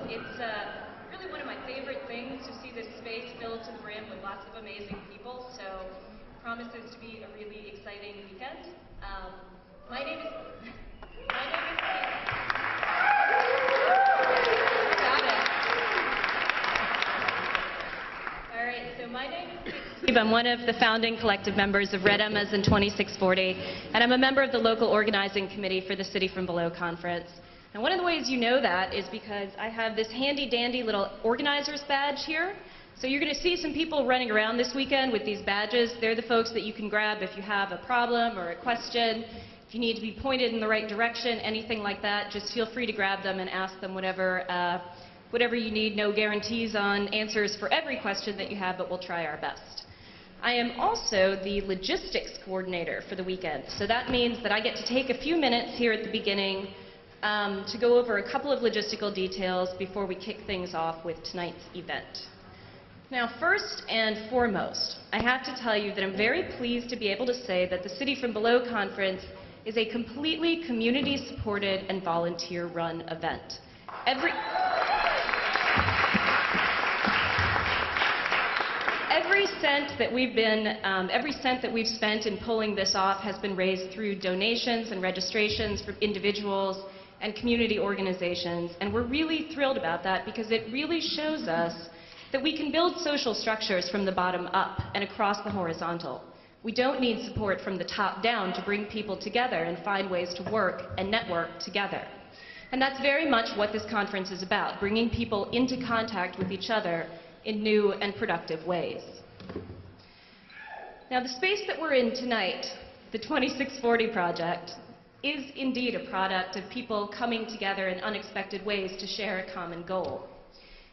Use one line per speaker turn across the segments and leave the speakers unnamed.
It's really one of my favorite things to see this space filled to the brim with lots of amazing people, so it promises to be a really exciting weekend. My name is Steve. I'm one of the founding collective members of Red Emma's in 2640, and I'm a member of the local organizing committee for the City from Below conference. And one of the ways you know that is because I have this handy-dandy little organizer's badge here. So you're going to see some people running around this weekend with these badges. They're the folks that you can grab if you have a problem or a question, if you need to be pointed in the right direction, anything like that. Just feel free to grab them and ask them whatever you need. No guarantees on answers for every question that you have, but we'll try our best. I am also the logistics coordinator for the weekend. So that means that I get to take a few minutes here at the beginning to go over a couple of logistical details before we kick things off with tonight's event. Now, first and foremost, I have to tell you that I'm very pleased to be able to say that the City from Below conference is a completely community-supported and volunteer-run event. Every cent that we've spent in pulling this off has been raised through donations and registrations from individuals and community organizations, and we're really thrilled about that because it really shows us that we can build social structures from the bottom up and across the horizontal. We don't need support from the top down to bring people together and find ways to work and network together. And that's very much what this conference is about, bringing people into contact with each other in new and productive ways. Now, the space that we're in tonight, the 2640 Project, is indeed a product of people coming together in unexpected ways to share a common goal.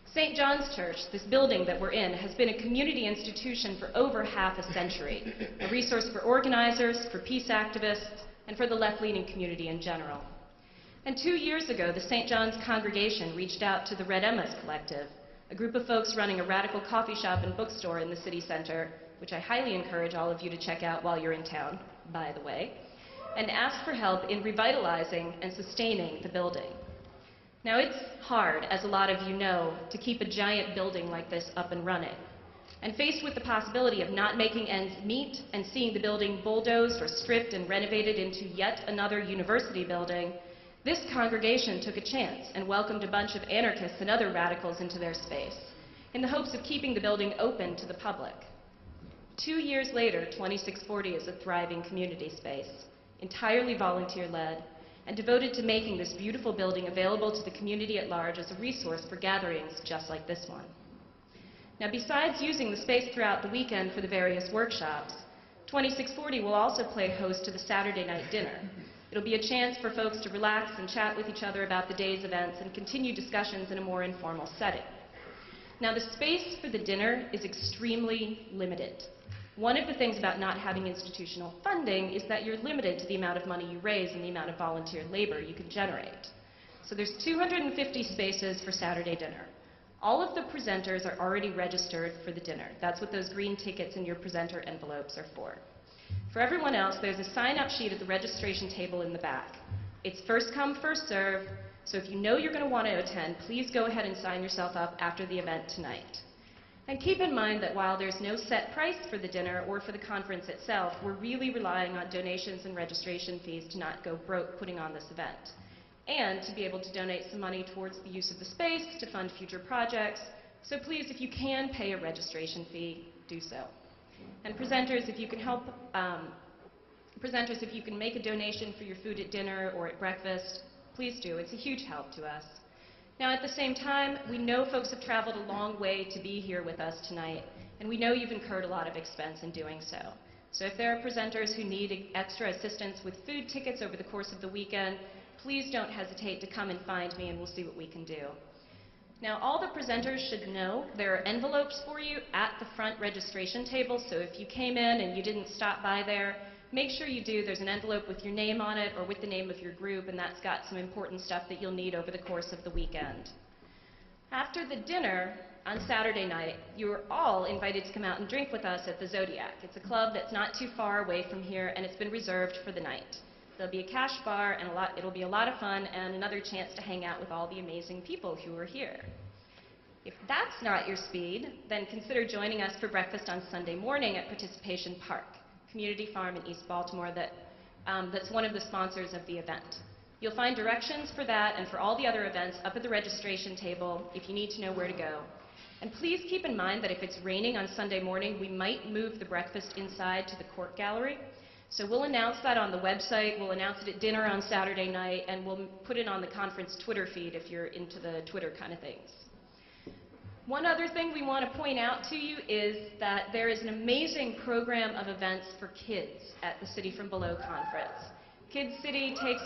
St. John's Church, this building that we're in, has been a community institution for over half a century, a resource for organizers, for peace activists, and for the left-leaning community in general. And 2 years ago, the St. John's congregation reached out to the Red Emma's Collective, a group of folks running a radical coffee shop and bookstore in the city center, which I highly encourage all of you to check out while you're in town, by the way, and asked for help in revitalizing and sustaining the building. Now, it's hard, as a lot of you know, to keep a giant building like this up and running. And faced with the possibility of not making ends meet and seeing the building bulldozed or stripped and renovated into yet another university building, this congregation took a chance and welcomed a bunch of anarchists and other radicals into their space, in the hopes of keeping the building open to the public. 2 years later, 2640 is a thriving community space, entirely volunteer-led, and devoted to making this beautiful building available to the community at large as a resource for gatherings just like this one. Now, besides using the space throughout the weekend for the various workshops, 2640 will also play host to the Saturday night dinner. It'll be a chance for folks to relax and chat with each other about the day's events and continue discussions in a more informal setting. Now, the space for the dinner is extremely limited. One of the things about not having institutional funding is that you're limited to the amount of money you raise and the amount of volunteer labor you can generate. So there's 250 spaces for Saturday dinner. All of the presenters are already registered for the dinner. That's what those green tickets in your presenter envelopes are for. For everyone else, there's a sign-up sheet at the registration table in the back. It's first come, first serve, so if you know you're going to want to attend, please go ahead and sign yourself up after the event tonight. And keep in mind that while there's no set price for the dinner or for the conference itself, we're really relying on donations and registration fees to not go broke putting on this event, and to be able to donate some money towards the use of the space to fund future projects. So please, if you can pay a registration fee, do so. And presenters, if you can help, if you can make a donation for your food at dinner or at breakfast, please do. It's a huge help to us. Now, at the same time, we know folks have traveled a long way to be here with us tonight, and we know you've incurred a lot of expense in doing so. So if there are presenters who need extra assistance with food tickets over the course of the weekend, please don't hesitate to come and find me, and we'll see what we can do. Now, all the presenters should know there are envelopes for you at the front registration table, so if you came in and you didn't stop by there, make sure you do. There's an envelope with your name on it or with the name of your group, and that's got some important stuff that you'll need over the course of the weekend. After the dinner on Saturday night, you are all invited to come out and drink with us at the Zodiac. It's a club that's not too far away from here, and it's been reserved for the night. There'll be a cash bar, and it'll be a lot of fun, and another chance to hang out with all the amazing people who are here. If that's not your speed, then consider joining us for breakfast on Sunday morning at Participation Park, community farm in East Baltimore that's one of the sponsors of the event. You'll find directions for that and for all the other events up at the registration table if you need to know where to go. And please keep in mind that if it's raining on Sunday morning, we might move the breakfast inside to the court gallery. So we'll announce that on the website, we'll announce it at dinner on Saturday night, and we'll put it on the conference Twitter feed if you're into the Twitter kind of things. One other thing we want to point out to you is that there is an amazing program of events for kids at the City from Below conference. Kids City takes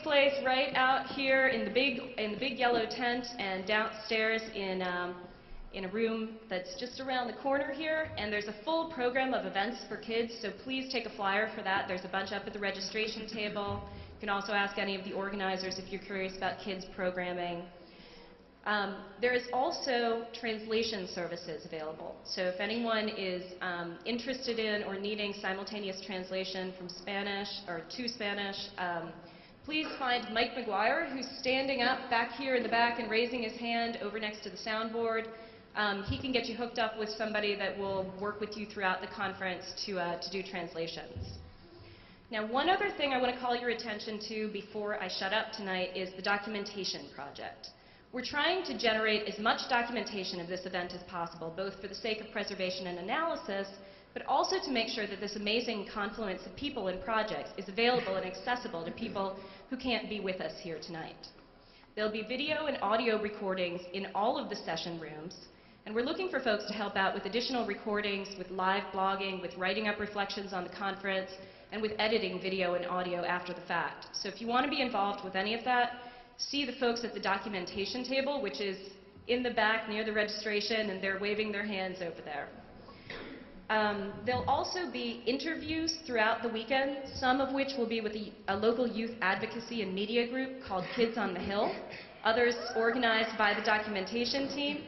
place right out here in the big yellow tent and downstairs in a room that's just around the corner here, and there's a full program of events for kids, so please take a flyer for that. There's a bunch up at the registration table. You can also ask any of the organizers if you're curious about kids programming. There is also translation services available, so if anyone is interested in or needing simultaneous translation from Spanish or to Spanish, please find Mike McGuire, who's standing up back here in the back and raising his hand over next to the soundboard. He can get you hooked up with somebody that will work with you throughout the conference to do translations. Now, one other thing I want to call your attention to before I shut up tonight is the documentation project. We're trying to generate as much documentation of this event as possible, both for the sake of preservation and analysis, but also to make sure that this amazing confluence of people and projects is available and accessible to people who can't be with us here tonight. There'll be video and audio recordings in all of the session rooms, and we're looking for folks to help out with additional recordings, with live blogging, with writing up reflections on the conference, and with editing video and audio after the fact. So if you want to be involved with any of that, see the folks at the documentation table, which is in the back near the registration, and they're waving their hands over there. There'll also be interviews throughout the weekend, some of which will be with a local youth advocacy and media group called Kids on the Hill, others organized by the documentation team.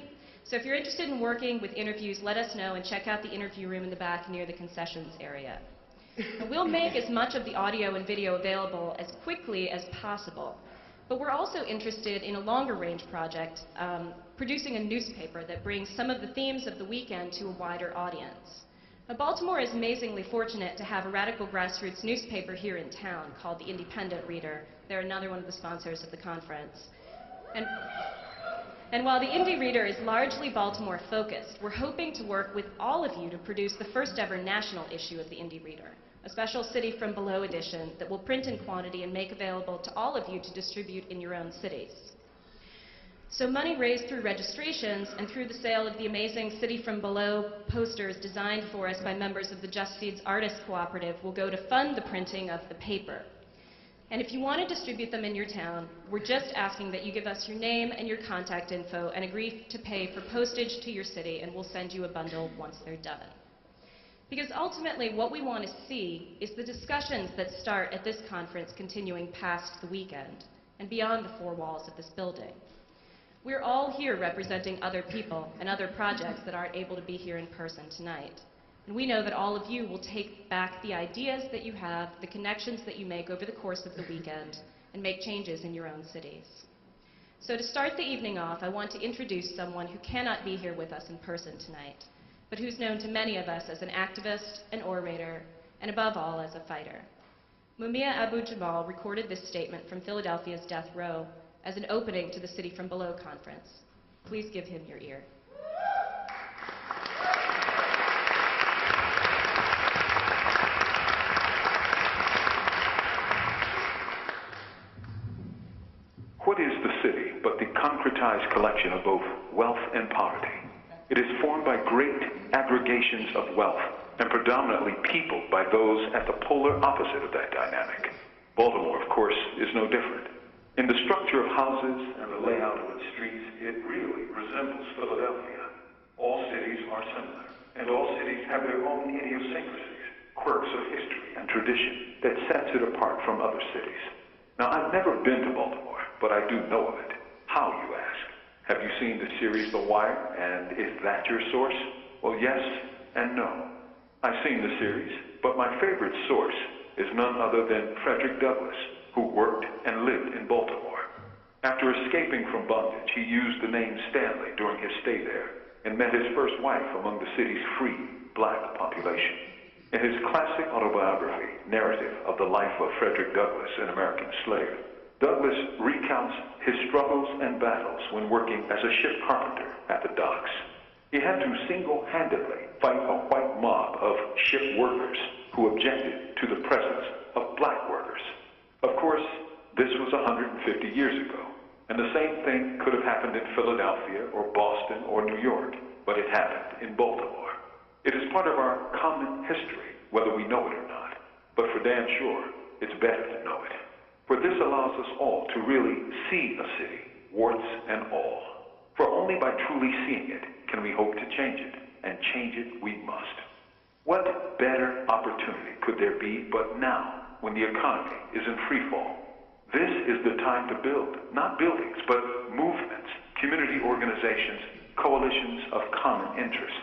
So if you're interested in working with interviews, let us know and check out the interview room in the back near the concessions area. And we'll make as much of the audio and video available as quickly as possible. But we're also interested in a longer range project, producing a newspaper that brings some of the themes of the weekend to a wider audience. Now, Baltimore is amazingly fortunate to have a radical grassroots newspaper here in town called the Independent Reader. They're another one of the sponsors of the conference. And while the Indie Reader is largely Baltimore focused, we're hoping to work with all of you to produce the first ever national issue of the Indie Reader, a special City from Below edition that will print in quantity and make available to all of you to distribute in your own cities. So money raised through registrations and through the sale of the amazing City from Below posters designed for us by members of the Just Seeds Artists Cooperative will go to fund the printing of the paper. And if you want to distribute them in your town, we're just asking that you give us your name and your contact info and agree to pay for postage to your city, and we'll send you a bundle once they're done. Because ultimately what we want to see is the discussions that start at this conference continuing past the weekend and beyond the four walls of this building. We're all here representing other people and other projects that aren't able to be here in person tonight. And we know that all of you will take back the ideas that you have, the connections that you make over the course of the weekend, and make changes in your own cities. So to start the evening off, I want to introduce someone who cannot be here with us in person tonight, but who's known to many of us as an activist, an orator, and above all, as a fighter. Mumia Abu-Jamal recorded this statement from Philadelphia's death row as an opening to the City from Below conference. Please give him your ear.
What is the city but the concretized collection of both wealth and poverty? It is formed by great aggregations of wealth, and predominantly peopled by those at the polar opposite of that dynamic. Baltimore, of course, is no different. In the structure of houses and the layout of its streets, it really resembles Philadelphia. All cities are similar, and all cities have their own idiosyncrasies, quirks of history and tradition that sets it apart from other cities. Now, I've never been to Baltimore, but I do know of it. How, you ask? Have you seen the series The Wire, and is that your source? Well, yes and no. I've seen the series, but my favorite source is none other than Frederick Douglass, who worked and lived in Baltimore. After escaping from bondage, he used the name Stanley during his stay there and met his first wife among the city's free black population. In his classic autobiography, Narrative of the Life of Frederick Douglass, an American Slave, Douglass recounts his struggles and battles when working as a ship carpenter at the docks. He had to single-handedly fight a white mob of ship workers who objected to the presence of black workers. Of course, this was 150 years ago, and the same thing could have happened in Philadelphia or Boston or New York, but it happened in Baltimore. It is part of our common history, whether we know it or not, but for damn sure, it's better to know it. For this allows us all to really see a city, warts and all. For only by truly seeing it can we hope to change it, and change it we must. What better opportunity could there be but now, when the economy is in free fall? This is the time to build, not buildings, but movements, community organizations, coalitions of common interests.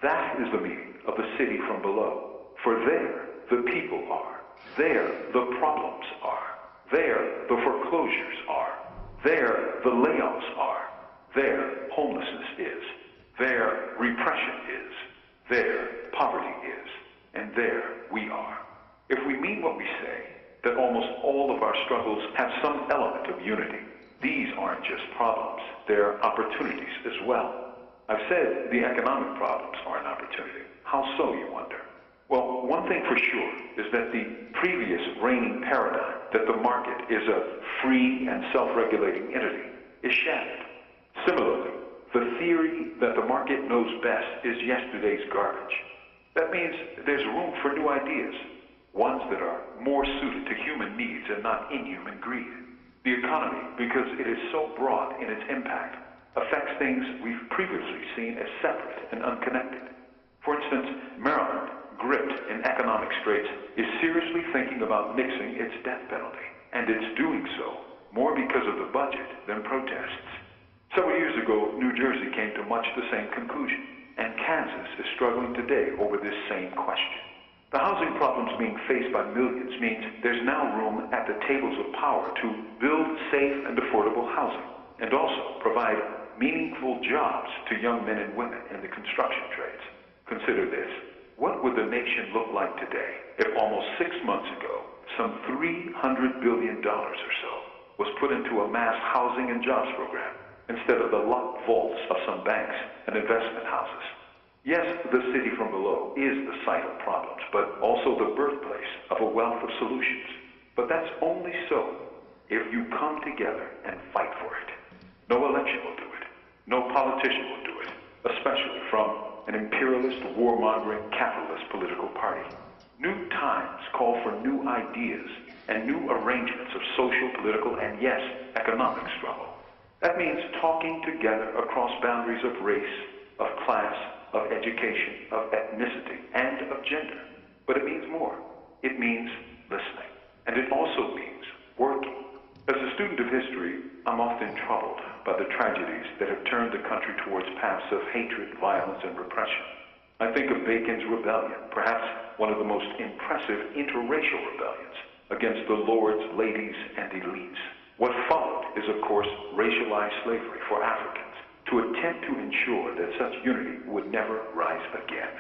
That is the meaning of the city from below. For there, the people are. There, the problems are. There, the foreclosures are. There, the layoffs are. There, homelessness is. There, repression is. There, poverty is. And there, we are. If we mean what we say, that almost all of our struggles have some element of unity, these aren't just problems, they're opportunities as well. I've said the economic problems are an opportunity. How so, you wonder? Well, one thing for sure is that the previous reigning paradigm that the market is a free and self-regulating entity is shattered. Similarly, the theory that the market knows best is yesterday's garbage. That means there's room for new ideas, ones that are more suited to human needs and not inhuman greed. The economy, because it is so broad in its impact, affects things we've previously seen as separate and unconnected. For instance, Maryland, gripped in economic straits, is seriously thinking about nixing its death penalty, and it's doing so more because of the budget than protests. Several years ago, New Jersey came to much the same conclusion, and Kansas is struggling today over this same question. The housing problems being faced by millions means there's now room at the tables of power to build safe and affordable housing, and also provide meaningful jobs to young men and women in the construction trades. Consider this. What would the nation look like today if almost 6 months ago, some $300 billion or so was put into a mass housing and jobs program instead of the locked vaults of some banks and investment houses? Yes, the city from below is the site of problems, but also the birthplace of a wealth of solutions. But that's only so if you come together and fight for it. No election will do it. No politician will do it, especially from an imperialist, warmongering, capitalist political party. New times call for new ideas and new arrangements of social, political, and yes, economic struggle. That means talking together across boundaries of race, of class, of education, of ethnicity, and of gender. But it means more. It means listening. And it also means working. As a student of history, I'm often troubled by the tragedies that have turned the country towards paths of hatred, violence, and repression. I think of Bacon's rebellion, perhaps one of the most impressive interracial rebellions against the lords, ladies, and elites. What followed is, of course, racialized slavery for Africans, to attempt to ensure that such unity would never rise again.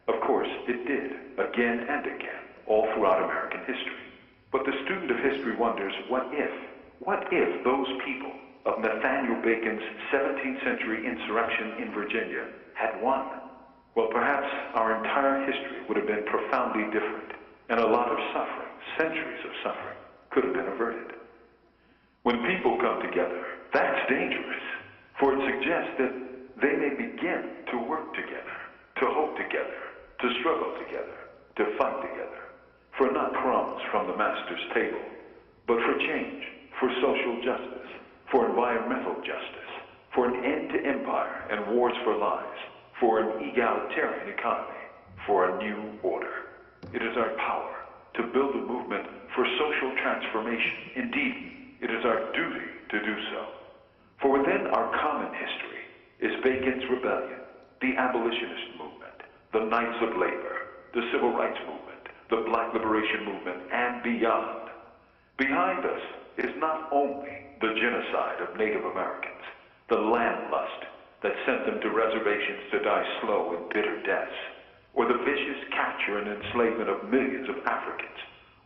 Of course, it did, again and again, all throughout American history. But the student of history wonders, what if those people of Nathaniel Bacon's 17th century insurrection in Virginia had won? Well, perhaps our entire history would have been profoundly different, and a lot of suffering, centuries of suffering, could have been averted. When people come together, that's dangerous, for it suggests that they may begin to work together, to hope together, to struggle together, to fight together, for not crumbs from the master's table, but for change, for social justice, for environmental justice, for an end to empire and wars for lives, for an egalitarian economy, for a new order. It is our power to build a movement for social transformation. Indeed, it is our duty to do so. For within our common history is Bacon's Rebellion, the Abolitionist Movement, the Knights of Labor, the Civil Rights Movement, the Black Liberation Movement, and beyond. Behind us is not only the genocide of Native Americans, the land lust that sent them to reservations to die slow and bitter deaths, or the vicious capture and enslavement of millions of Africans,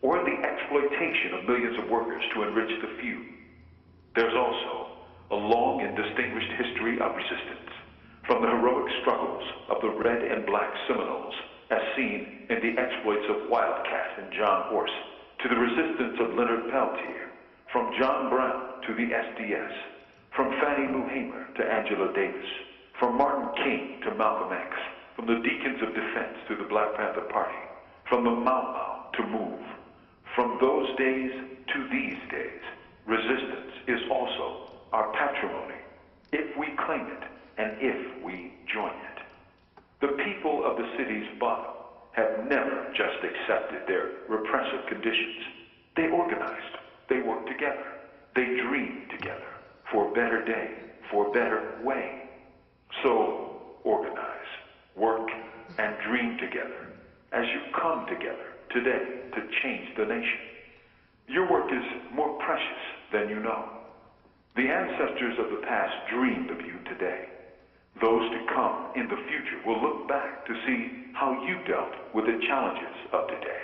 or the exploitation of millions of workers to enrich the few. There's also a long and distinguished history of resistance, from the heroic struggles of the Red and Black Seminoles, as seen in the exploits of Wildcat and John Horse, to the resistance of Leonard Peltier, from John Brown to the SDS, from Fannie Lou Hamer to Angela Davis, from Martin King to Malcolm X, from the Deacons of Defense to the Black Panther Party, from the Mau Mau to MOVE. From those days to these days, resistance is also our patrimony, if we claim it and if we join it. The people of the city's bottom have never just accepted their repressive conditions. They organized, they worked together, they dreamed together for a better day, for a better way. So organize, work, and dream together as you come together today to change the nation. Your work is more precious than you know. The ancestors of the past dreamed of you today. Those to come in the future will look back to see how you dealt with the challenges of today.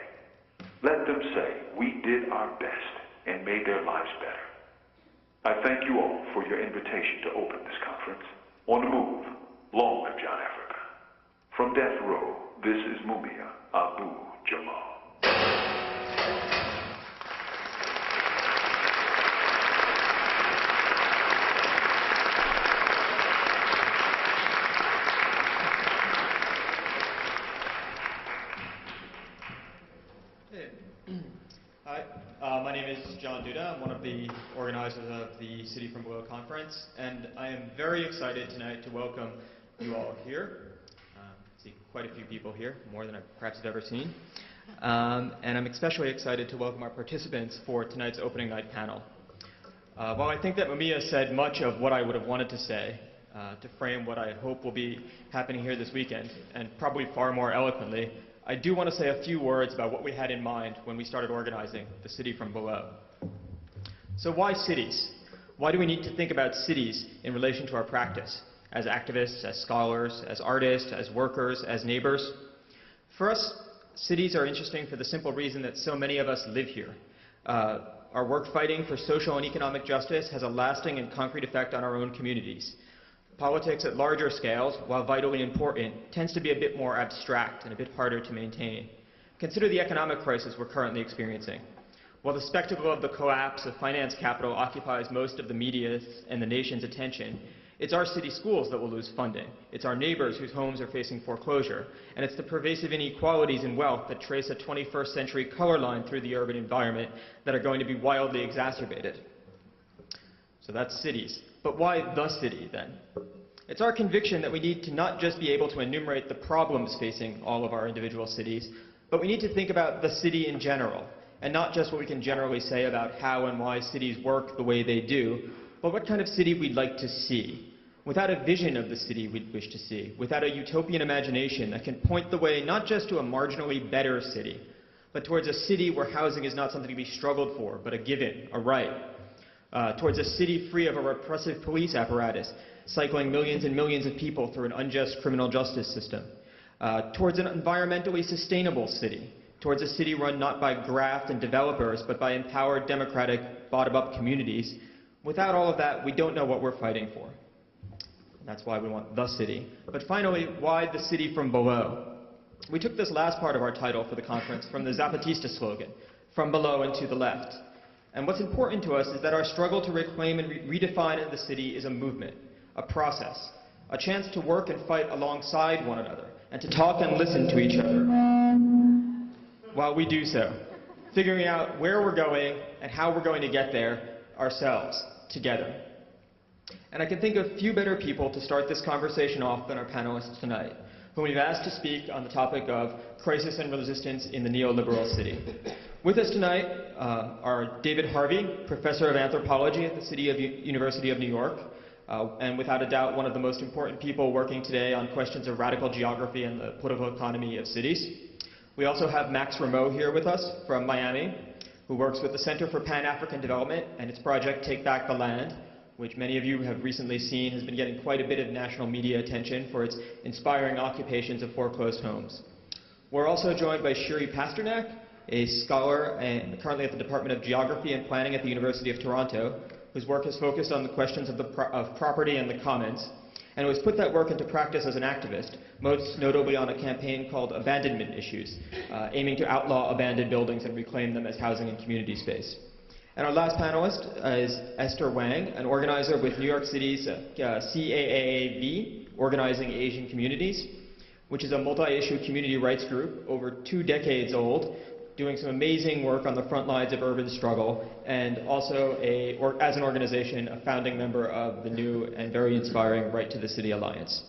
Let them say we did our best and made their lives better. I thank you all for your invitation to open this conference. On the move, long live John Africa. From death row, this is Mumia Abu-Jamal.
Hi, my name is Duda. I'm one of the organizers of the City from Below conference, and I am very excited tonight to welcome you all here. I see quite a few people here, more than I perhaps have ever seen. And I'm especially excited to welcome our participants for tonight's opening night panel. While I think that Mumia said much of what I would have wanted to say to frame what I hope will be happening here this weekend, and probably far more eloquently, I do want to say a few words about what we had in mind when we started organizing the City from Below. So why cities? Why do we need to think about cities in relation to our practice, as activists, as scholars, as artists, as workers, as neighbors? For us, cities are interesting for the simple reason that so many of us live here. Our work fighting for social and economic justice has a lasting and concrete effect on our own communities. Politics at larger scales, while vitally important, tends to be a bit more abstract and a bit harder to maintain. Consider the economic crisis we're currently experiencing. While the spectacle of the collapse of finance capital occupies most of the media's and the nation's attention, it's our city schools that will lose funding. It's our neighbors whose homes are facing foreclosure. And it's the pervasive inequalities in wealth that trace a 21st century color line through the urban environment that are going to be wildly exacerbated. So that's cities. But why the city, then? It's our conviction that we need to not just be able to enumerate the problems facing all of our individual cities, but we need to think about the city in general, and not just what we can generally say about how and why cities work the way they do, but what kind of city we'd like to see. Without a vision of the city we'd wish to see, without a utopian imagination that can point the way not just to a marginally better city, but towards a city where housing is not something to be struggled for, but a given, a right. Towards a city free of a repressive police apparatus, cycling millions and millions of people through an unjust criminal justice system. Towards an environmentally sustainable city. Towards a city run not by graft and developers, but by empowered, democratic, bottom-up communities. Without all of that, we don't know what we're fighting for. And that's why we want the city. But finally, why the city from below? We took this last part of our title for the conference from the Zapatista slogan, from below and to the left. And what's important to us is that our struggle to reclaim and redefine the city is a movement, a process, a chance to work and fight alongside one another, and to talk and listen to each other. While we do so, figuring out where we're going and how we're going to get there ourselves, together. And I can think of few better people to start this conversation off than our panelists tonight, whom we've asked to speak on the topic of crisis and resistance in the neoliberal city. With us tonight are David Harvey, professor of anthropology at the University of New York, and without a doubt one of the most important people working today on questions of radical geography and the political economy of cities. We also have Max Rameau here with us from Miami, who works with the Center for Pan-African Development and its project Take Back the Land, which many of you have recently seen has been getting quite a bit of national media attention for its inspiring occupations of foreclosed homes. We're also joined by Shiri Pasternak, a scholar and currently at the Department of Geography and Planning at the University of Toronto, whose work has focused on the questions of property and the commons, and who has put that work into practice as an activist, most notably on a campaign called Abandonment Issues, aiming to outlaw abandoned buildings and reclaim them as housing and community space. And our last panelist is Esther Wang, an organizer with New York City's CAAAV, Organizing Asian Communities, which is a multi-issue community rights group over 2 decades old, doing some amazing work on the front lines of urban struggle, and also, as an organization, a founding member of the new and very inspiring Right to the City Alliance.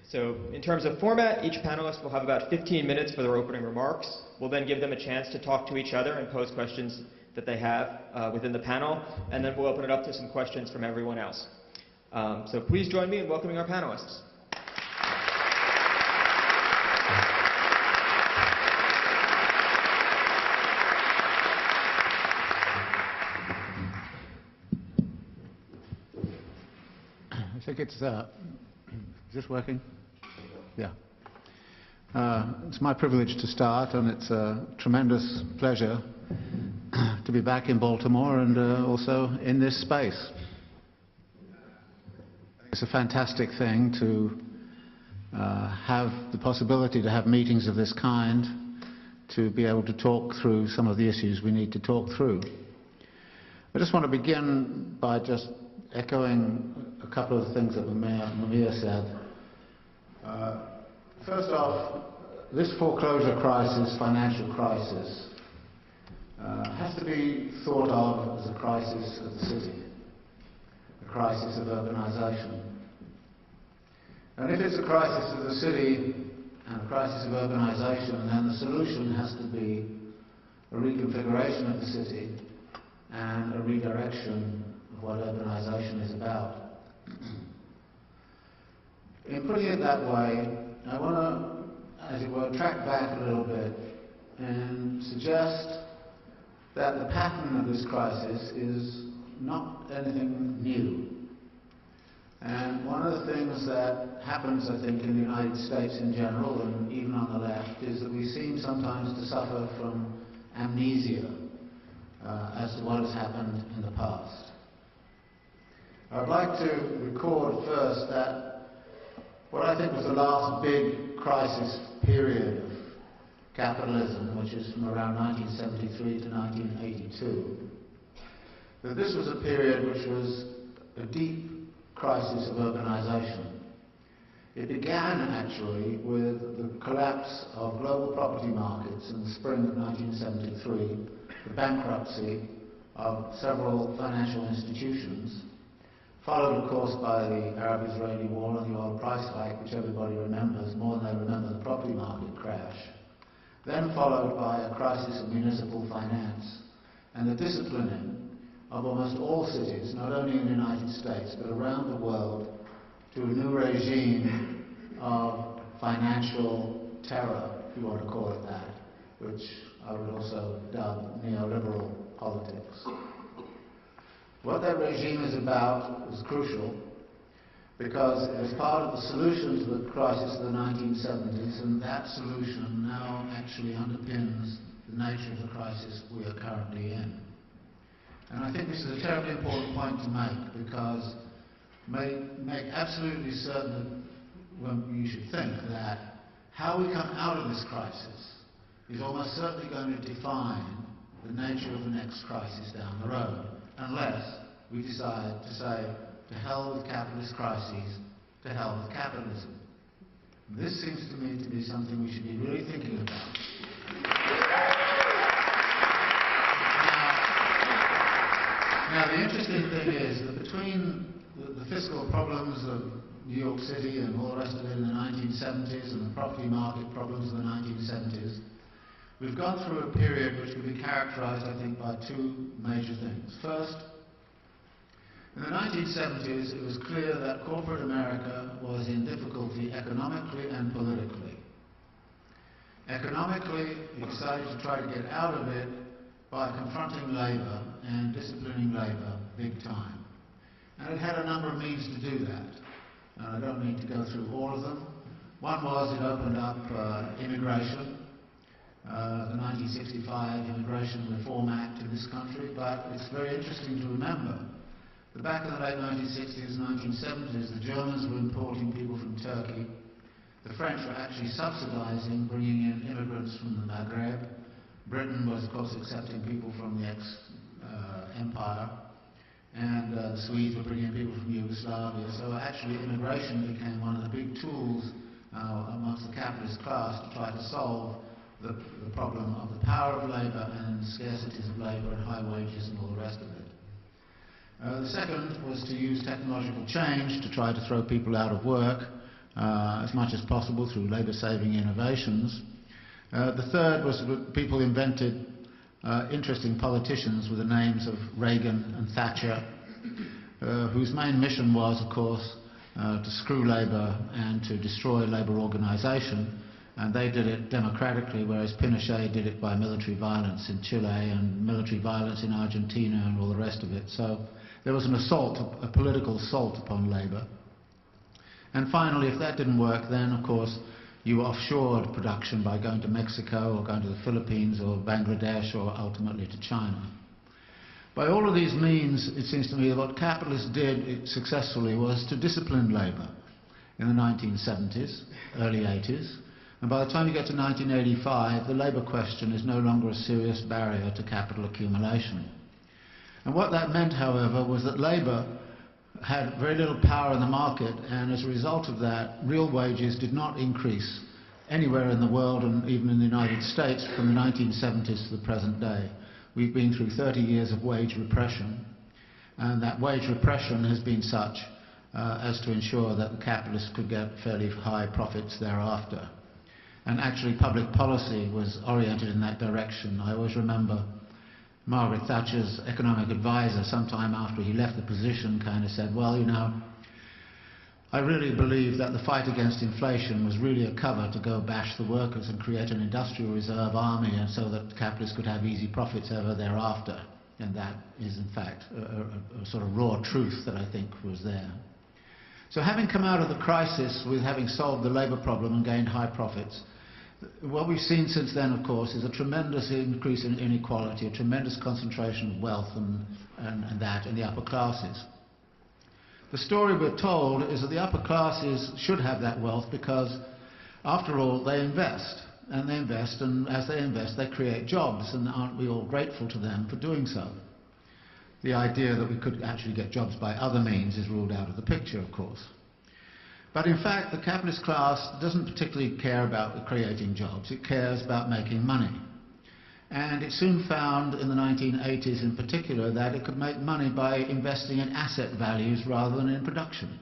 So in terms of format, each panelist will have about 15 minutes for their opening remarks. We'll then give them a chance to talk to each other and pose questions that they have within the panel, and then we'll open it up to some questions from everyone else. So please join me in welcoming our panelists.
I think it's, is this working? Yeah. It's my privilege to start, and it's a tremendous pleasure to be back in Baltimore and also in this space. It's a fantastic thing to have the possibility to have meetings of this kind, to be able to talk through some of the issues we need to talk through. I just want to begin by just echoing a couple of things that Mumia said. First off, this foreclosure crisis, financial crisis, has to be thought of as a crisis of the city, a crisis of urbanization. And if it's a crisis of the city and a crisis of urbanization, then the solution has to be a reconfiguration of the city and a redirection of what urbanization is about. In putting it that way, I want to, as it were, track back a little bit and suggest that the pattern of this crisis is not anything new. And one of the things that happens, I think, in the United States in general, and even on the left, is that we seem sometimes to suffer from amnesia as to what has happened in the past. I'd like to record first that what I think was the last big crisis period of capitalism, which is from around 1973 to 1982, that this was a period which was a deep crisis of urbanization. It began actually with the collapse of global property markets in the spring of 1973, the bankruptcy of several financial institutions, followed of course by the Arab-Israeli war and the oil price hike, which everybody remembers more than they remember the property market crash, then followed by a crisis of municipal finance and the disciplining of almost all cities, not only in the United States, but around the world, to a new regime of financial terror, if you want to call it that, which I would also dub neoliberal politics. What that regime is about is crucial, because it was part of the solution to the crisis of the 1970s, and that solution now actually underpins the nature of the crisis we are currently in. And I think this is a terribly important point to make, because make absolutely certain that you should think that how we come out of this crisis is almost certainly going to define the nature of the next crisis down the road, unless we decide to say, to hell with capitalist crises, to hell with capitalism. This seems to me to be something we should be really thinking about. Now the interesting thing is that between the fiscal problems of New York City and all the rest of it in the 1970s and the property market problems of the 1970s, we've gone through a period which could be characterized, I think, by two major things. First, In the 1970s, it was clear that corporate America was in difficulty economically and politically. Economically, he decided to try to get out of it by confronting labour and disciplining labour big time. And it had a number of means to do that. And I don't need to go through all of them. One was it opened up immigration, the 1965 Immigration Reform Act in this country, but it's very interesting to remember that back in the late 1960s and 1970s, the Germans were importing people from Turkey. The French were actually subsidizing bringing in immigrants from the Maghreb. Britain was, of course, accepting people from the ex-empire. And the Swedes were bringing in people from Yugoslavia. So actually immigration became one of the big tools amongst the capitalist class to try to solve the problem of the power of labour and scarcities of labour and high wages and all the rest of it. The second was to use technological change to try to throw people out of work as much as possible through labour-saving innovations. The third was that people invented interesting politicians with the names of Reagan and Thatcher, whose main mission was, of course, to screw labour and to destroy labour organisation. And they did it democratically, whereas Pinochet did it by military violence in Chile and military violence in Argentina and all the rest of it. So there was an assault, a political assault upon labour. And finally, if that didn't work, then, of course, you offshored production by going to Mexico or going to the Philippines or Bangladesh or ultimately to China. By all of these means, it seems to me that what capitalists did successfully was to discipline labour in the 1970s, early 80s. And by the time you get to 1985, the labour question is no longer a serious barrier to capital accumulation. And what that meant, however, was that labour had very little power in the market, and as a result of that, real wages did not increase anywhere in the world, and even in the United States, from the 1970s to the present day. We've been through 30 years of wage repression, and that wage repression has been such as to ensure that the capitalists could get fairly high profits thereafter. And actually public policy was oriented in that direction. I always remember Margaret Thatcher's economic advisor, sometime after he left the position, kind of said, well, you know, I really believe that the fight against inflation was really a cover to go bash the workers and create an industrial reserve army, and so that capitalists could have easy profits ever thereafter. And that is, in fact, a sort of raw truth that I think was there. So having come out of the crisis with having solved the labour problem and gained high profits, what we've seen since then, of course, is a tremendous increase in inequality, a tremendous concentration of wealth and that in the upper classes. The story we're told is that the upper classes should have that wealth because, after all, they invest. And they invest, and as they invest, they create jobs, and aren't we all grateful to them for doing so? The idea that we could actually get jobs by other means is ruled out of the picture, of course. But in fact, the capitalist class doesn't particularly care about creating jobs. It cares about making money. And it soon found in the 1980s in particular that it could make money by investing in asset values rather than in production.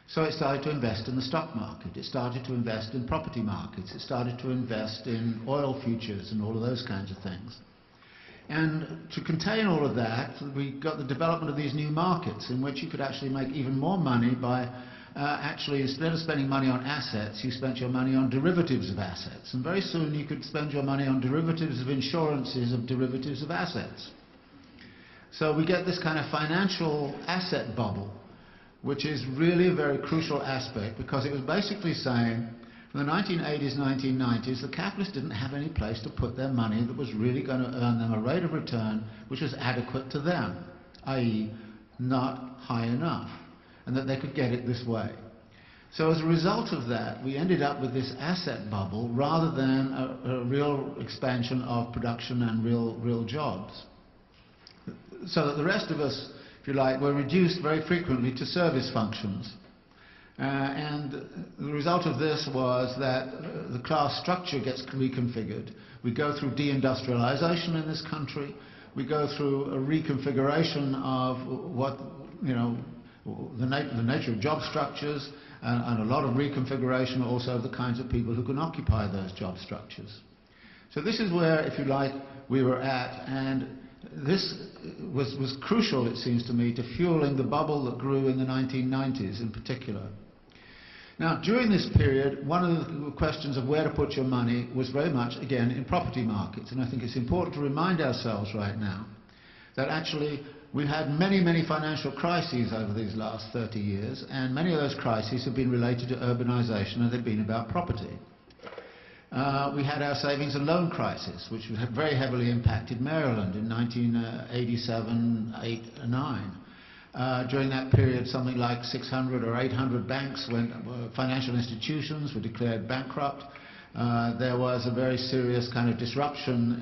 So it started to invest in the stock market. It started to invest in property markets. It started to invest in oil futures and all of those kinds of things. And to contain all of that, we got the development of these new markets in which you could actually make even more money by actually, instead of spending money on assets, you spent your money on derivatives of assets. And very soon you could spend your money on derivatives of insurances of derivatives of assets. So we get this kind of financial asset bubble, which is really a very crucial aspect, because it was basically saying, from the 1980s, 1990s, the capitalists didn't have any place to put their money that was really going to earn them a rate of return which was adequate to them, i.e. not high enough, and that they could get it this way. So as a result of that, we ended up with this asset bubble rather than a real expansion of production and real jobs. So that the rest of us, if you like, were reduced very frequently to service functions. And the result of this was that the class structure gets reconfigured. We go through deindustrialization in this country. We go through a reconfiguration of what, you know, the nature of job structures, and a lot of reconfiguration also of the kinds of people who can occupy those job structures. So this is where, if you like, we were at, and this was crucial, it seems to me, to fueling the bubble that grew in the 1990s in particular. Now, during this period, one of the questions of where to put your money was very much, again, in property markets. And I think it's important to remind ourselves right now that actually we've had many, many financial crises over these last 30 years, and many of those crises have been related to urbanization, and they've been about property. We had our savings and loan crisis, which very heavily impacted Maryland in 1987, 8, and 9. During that period, something like 600 or 800 banks financial institutions were declared bankrupt. There was a very serious kind of disruption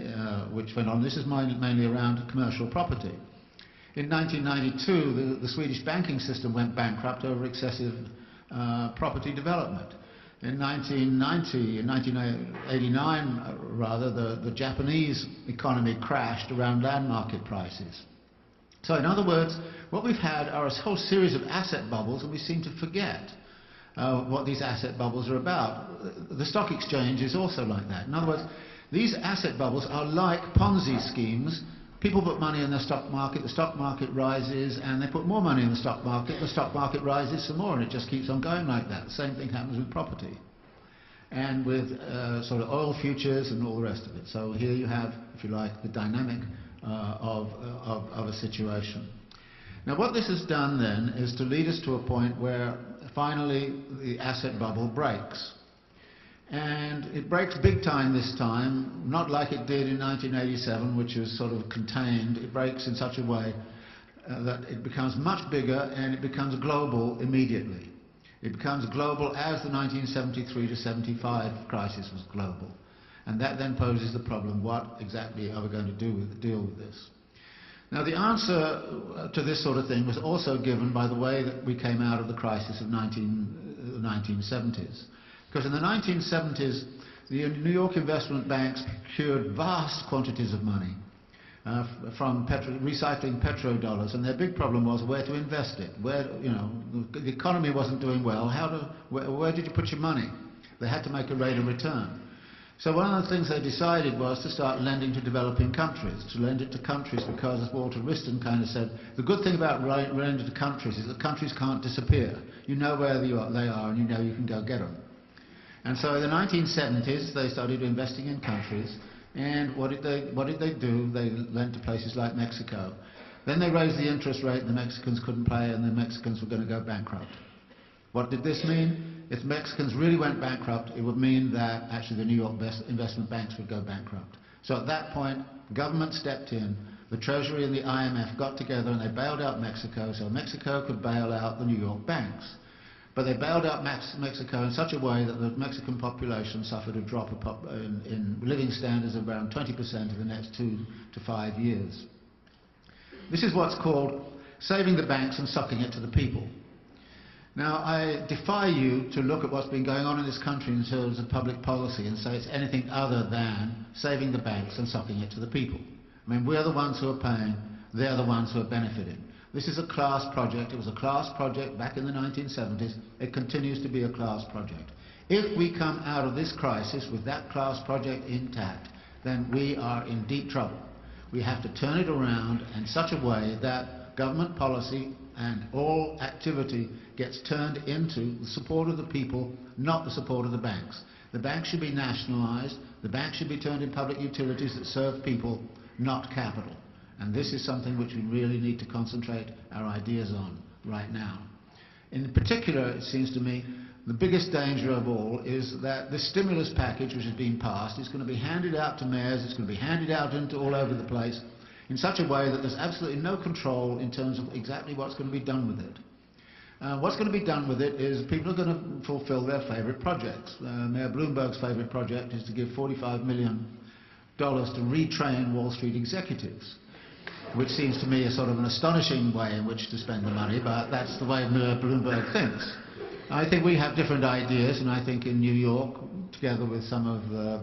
which went on. This is mainly around commercial property. In 1992, the Swedish banking system went bankrupt over excessive property development. In 1989, rather, the Japanese economy crashed around land market prices. So in other words, what we've had are a whole series of asset bubbles, and we seem to forget what these asset bubbles are about. The stock exchange is also like that. In other words, these asset bubbles are like Ponzi schemes. People put money in the stock market rises, and they put more money in the stock market rises some more, and it just keeps on going like that. The same thing happens with property and with sort of oil futures and all the rest of it. So here you have, if you like, the dynamic of a situation. Now what this has done then is to lead us to a point where finally the asset bubble breaks. And it breaks big time this time, not like it did in 1987, which was sort of contained. It breaks in such a way that it becomes much bigger, and it becomes global immediately. It becomes global as the 1973 to 75 crisis was global. And that then poses the problem, what exactly are we going to deal with this? Now the answer to this sort of thing was also given by the way that we came out of the crisis of the 1970s. Because in the 1970s, the New York investment banks procured vast quantities of money from recycling petrodollars, and their big problem was where to invest it. The economy wasn't doing well. Where did you put your money? They had to make a rate of return. So one of the things they decided was to start lending to developing countries, to lend it to countries, because, as Walter Wriston kind of said, the good thing about lending to countries is that countries can't disappear. You know where they are, and you know you can go get them. And so in the 1970s, they started investing in countries, and what did they do? They lent to places like Mexico. Then they raised the interest rate, and the Mexicans couldn't pay, and the Mexicans were going to go bankrupt. What did this mean? If Mexicans really went bankrupt, it would mean that actually the New York investment banks would go bankrupt. So at that point, the government stepped in, the Treasury and the IMF got together, and they bailed out Mexico, so Mexico could bail out the New York banks. But they bailed out Mexico in such a way that the Mexican population suffered a drop in living standards of around 20% in the next 2 to 5 years. This is what's called saving the banks and sucking it to the people. Now, I defy you to look at what's been going on in this country in terms of public policy and say it's anything other than saving the banks and sucking it to the people. I mean, we're the ones who are paying, they're the ones who are benefiting. This is a class project. It was a class project back in the 1970s. It continues to be a class project. If we come out of this crisis with that class project intact, then we are in deep trouble. We have to turn it around in such a way that government policy and all activity gets turned into the support of the people, not the support of the banks. The banks should be nationalized. The banks should be turned into public utilities that serve people, not capital. And this is something which we really need to concentrate our ideas on right now. In particular, it seems to me, the biggest danger of all is that this stimulus package which has been passed is going to be handed out to mayors, it's going to be handed out into all over the place in such a way that there's absolutely no control in terms of exactly what's going to be done with it. What's going to be done with it is people are going to fulfill their favourite projects. Mayor Bloomberg's favourite project is to give $45 million to retrain Wall Street executives, which seems to me a sort of an astonishing way in which to spend the money, but that's the way Mayor Bloomberg thinks. I think we have different ideas, and I think in New York, together with some of the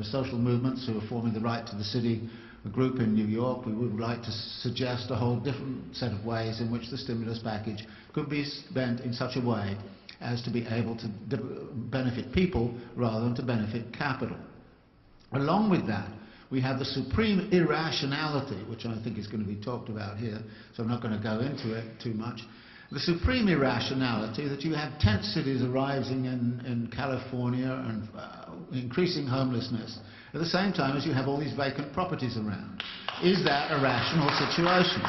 social movements who are forming the Right to the City group in New York, we would like to suggest a whole different set of ways in which the stimulus package could be spent in such a way as to be able to benefit people rather than to benefit capital. Along with that, we have the supreme irrationality, which I think is going to be talked about here, so I'm not going to go into it too much. The supreme irrationality that you have tent cities arising in California and increasing homelessness at the same time as you have all these vacant properties around. Is that a rational situation?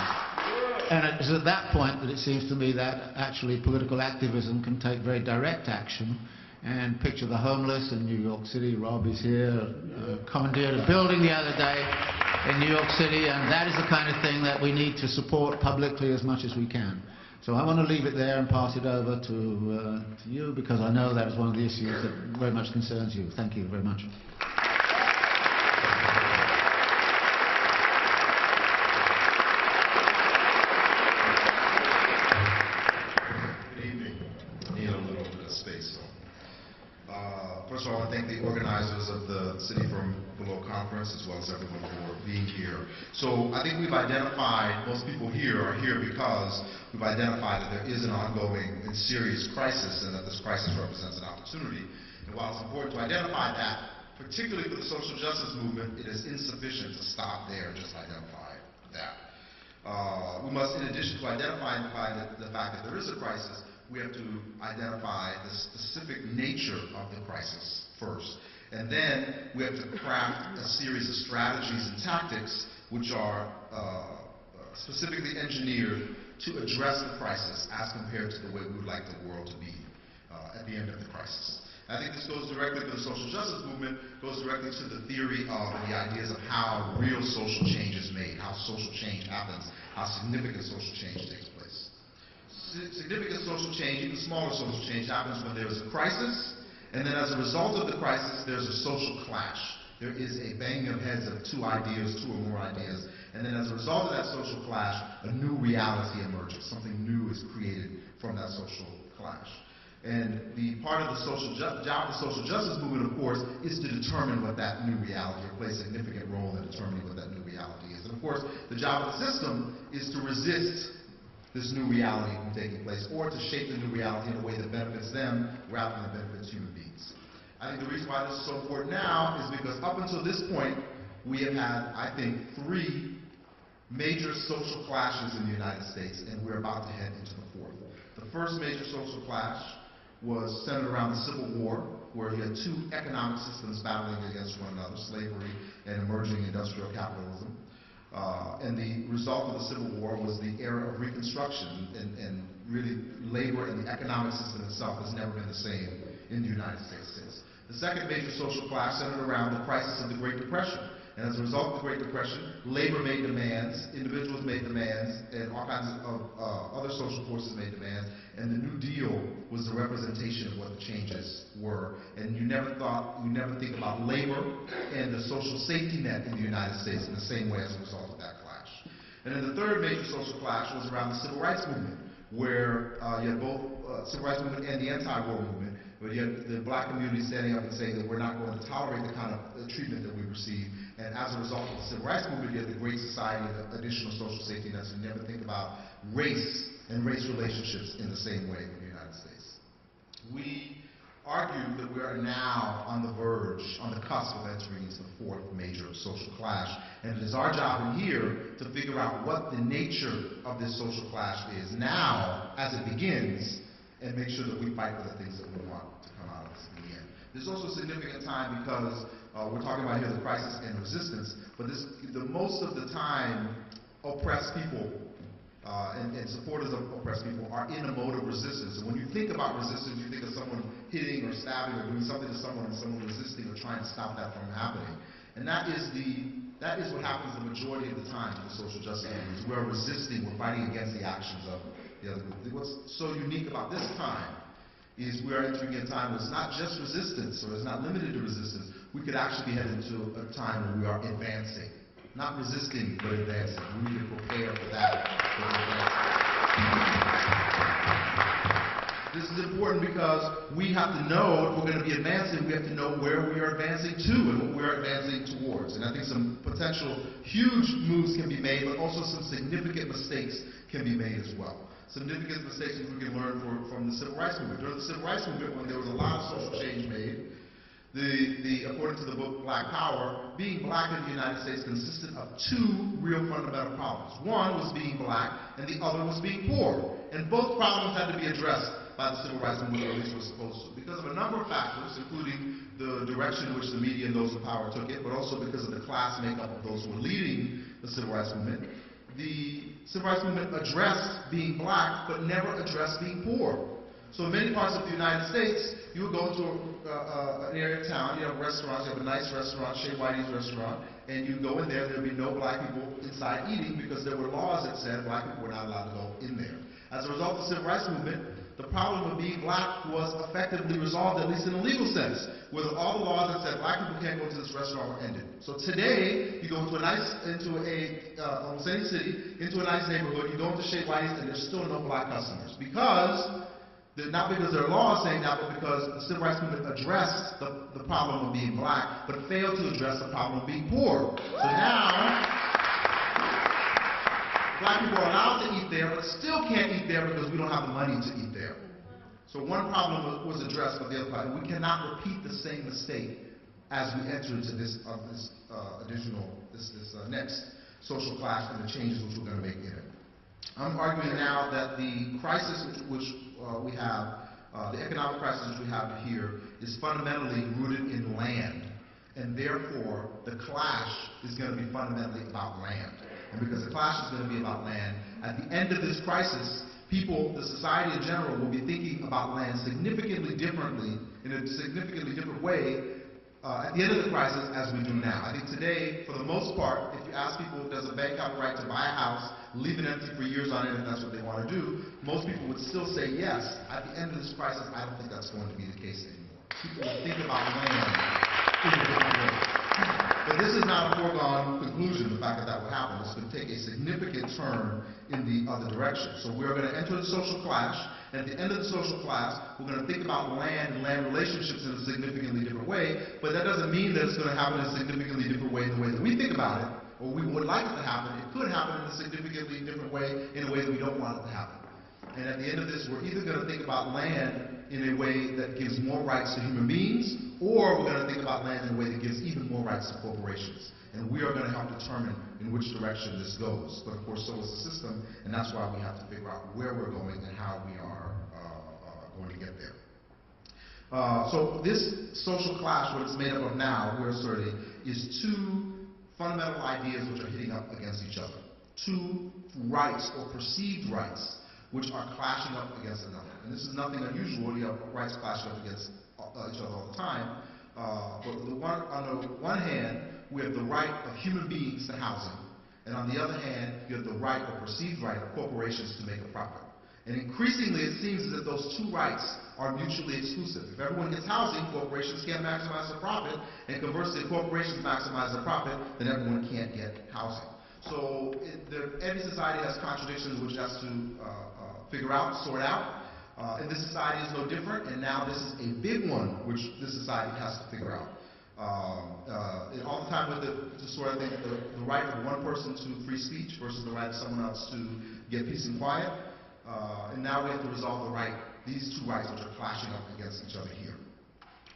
And it is at that point that it seems to me that actually political activism can take very direct action. And picture the homeless in New York City. Rob is here, commandeered a building the other day in New York City, and that is the kind of thing that we need to support publicly as much as we can. So I want to leave it there and pass it over to you, because I know that is one of the issues that very much concerns you. Thank you very much.
Good evening. Need a little bit of space. First of all, I want to thank the organizers of the City from Below Conference, as well as everyone for being here. So I think we've identified, most people here are here because we've identified that there is an ongoing and serious crisis, and that this crisis represents an opportunity. And while it's important to identify that, particularly for the social justice movement, it is insufficient to stop there and just identify that. We must, in addition to identifying the fact that there is a crisis, we have to identify the specific nature of the crisis first. And then we have to craft a series of strategies and tactics which are specifically engineered to address the crisis as compared to the way we would like the world to be at the end of the crisis. I think this goes directly to the social justice movement, goes directly to the theory of the ideas of how real social change is made, how social change happens, how significant social change takes place. Significant social change, even smaller social change, happens when there is a crisis, and then as a result of the crisis, there's a social clash. There is a banging of heads of two or more ideas, and then as a result of that social clash, a new reality emerges. Something new is created from that social clash. And the part of the job of the social justice movement, of course, is to determine what that new reality, or play a significant role in determining what that new reality is. And of course, the job of the system is to resist this new reality from taking place, or to shape the new reality in a way that benefits them rather than benefits human beings. I think the reason why this is so important now is because up until this point, we have had, I think, 3 major social clashes in the United States, and we're about to head into the 4th. The first major social clash was centered around the Civil War, where you had 2 economic systems battling against one another, slavery and emerging industrial capitalism. And the result of the Civil War was the era of Reconstruction, and really labor and the economic system itself has never been the same in the United States since. The second major social clash centered around the crisis of the Great Depression. And as a result of the Great Depression, labor made demands, individuals made demands, and all kinds of other social forces made demands, and the New Deal was the representation of what the changes were. And you never think about labor and the social safety net in the United States in the same way as a result of that clash. And then the third major social clash was around the Civil Rights Movement, where you had both Civil Rights Movement and the anti-war movement, where you had the black community standing up and saying that we're not going to tolerate the kind of treatment that we receive. And as a result of the Civil Rights Movement, you had the Great Society of additional social safety nets. You never think about race and race relationships in the same way in the United States. We argue that we are now on the verge, on the cusp of entering into the 4th major social clash. And it is our job in here to figure out what the nature of this social clash is now as it begins, and make sure that we fight for the things that we want to come out of this in the end. This is also a significant time because we're talking about here the crisis and resistance, but most of the time oppressed people and supporters of oppressed people are in a mode of resistance. And when you think about resistance, you think of someone hitting or stabbing or doing something to someone and someone resisting or trying to stop that from happening. And that is what happens the majority of the time in the social justice movement. We're resisting, we're fighting against the actions of the other group. What's so unique about this time is we are entering a time where it's not just resistance, or it's not limited to resistance. We could actually be headed into a time when we are advancing. Not resisting, but advancing. We need to prepare for that. This is important because we have to know, if we're going to be advancing, we have to know where we are advancing to and what we are advancing towards. And I think some potential huge moves can be made, but also some significant mistakes can be made as well. Significant mistakes that we can learn from the Civil Rights Movement. During the Civil Rights Movement, when there was a lot of social change made, According to the book Black Power, being black in the United States consisted of two real fundamental problems. One was being black, and the other was being poor. And both problems had to be addressed by the civil rights movement, or at least were supposed to, because of a number of factors, including the direction in which the media and those in power took it, but also because of the class makeup of those who were leading the civil rights movement. The civil rights movement addressed being black, but never addressed being poor. So in many parts of the United States, you would go into an area of town, you have restaurants, you have a nice restaurant, Shea Whitey's restaurant, and you go in there, there would be no black people inside eating because there were laws that said black people were not allowed to go in there. As a result of the civil rights movement, the problem of being black was effectively resolved, at least in a legal sense, where all the laws that said black people can't go to this restaurant were ended. So today, you go into almost any city, into a nice neighborhood, you go into Shea Whitey's, and there's still no black customers. Not because there are laws saying that, but because the civil rights movement addressed the problem of being black, but failed to address the problem of being poor. So now, black people are allowed to eat there, but still can't eat there because we don't have the money to eat there. So one problem was addressed, but the other problem, we cannot repeat the same mistake as we enter into this next social clash and the changes which we're going to make in it. I'm arguing now that the crisis which we have, the economic crisis which we have here, is fundamentally rooted in land, and therefore the clash is going to be fundamentally about land. And because the clash is going to be about land, at the end of this crisis, people, the society in general, will be thinking about land significantly differently, in a significantly different way, at the end of the crisis as we do now. I think today, for the most part, if you ask people, does a bank have the right to buy a house, leave it empty for years on end if that's what they want to do, most people would still say yes. At the end of this crisis, I don't think that's going to be the case anymore. People will think about land in a different way. But this is not a foregone conclusion, the fact that that will happen. It's going to take a significant turn in the other direction. So we're going to enter the social clash, and at the end of the social clash, we're going to think about land and land relationships in a significantly different way, but that doesn't mean that it's going to happen in a significantly different way in the way that we think about it, or we would like it to happen. It could happen in a significantly different way, in a way that we don't want it to happen. And at the end of this, we're either going to think about land in a way that gives more rights to human beings, or we're going to think about land in a way that gives even more rights to corporations. And we are going to help determine in which direction this goes. But of course, so is the system, and that's why we have to figure out where we're going and how we are going to get there. So this social clash, what it's made up of now, we're asserting, is two fundamental ideas which are hitting up against each other. Two rights or perceived rights which are clashing up against another. And this is nothing unusual. You have rights clashing up against each other all the time. But on the one hand, we have the right of human beings to housing. And on the other hand, you have the right or perceived right of corporations to make a profit. And increasingly, it seems as if those two rights are mutually exclusive. If everyone gets housing, corporations can't maximize their profit. And conversely, if corporations maximize their profit, then everyone can't get housing. So every society has contradictions which it has to figure out, sort out. And this society is no different, and now this is a big one which this society has to figure out. All the time with the sort of thing, the right of one person to free speech versus the right of someone else to get peace and quiet. And now we have to resolve these two rights which are clashing up against each other here.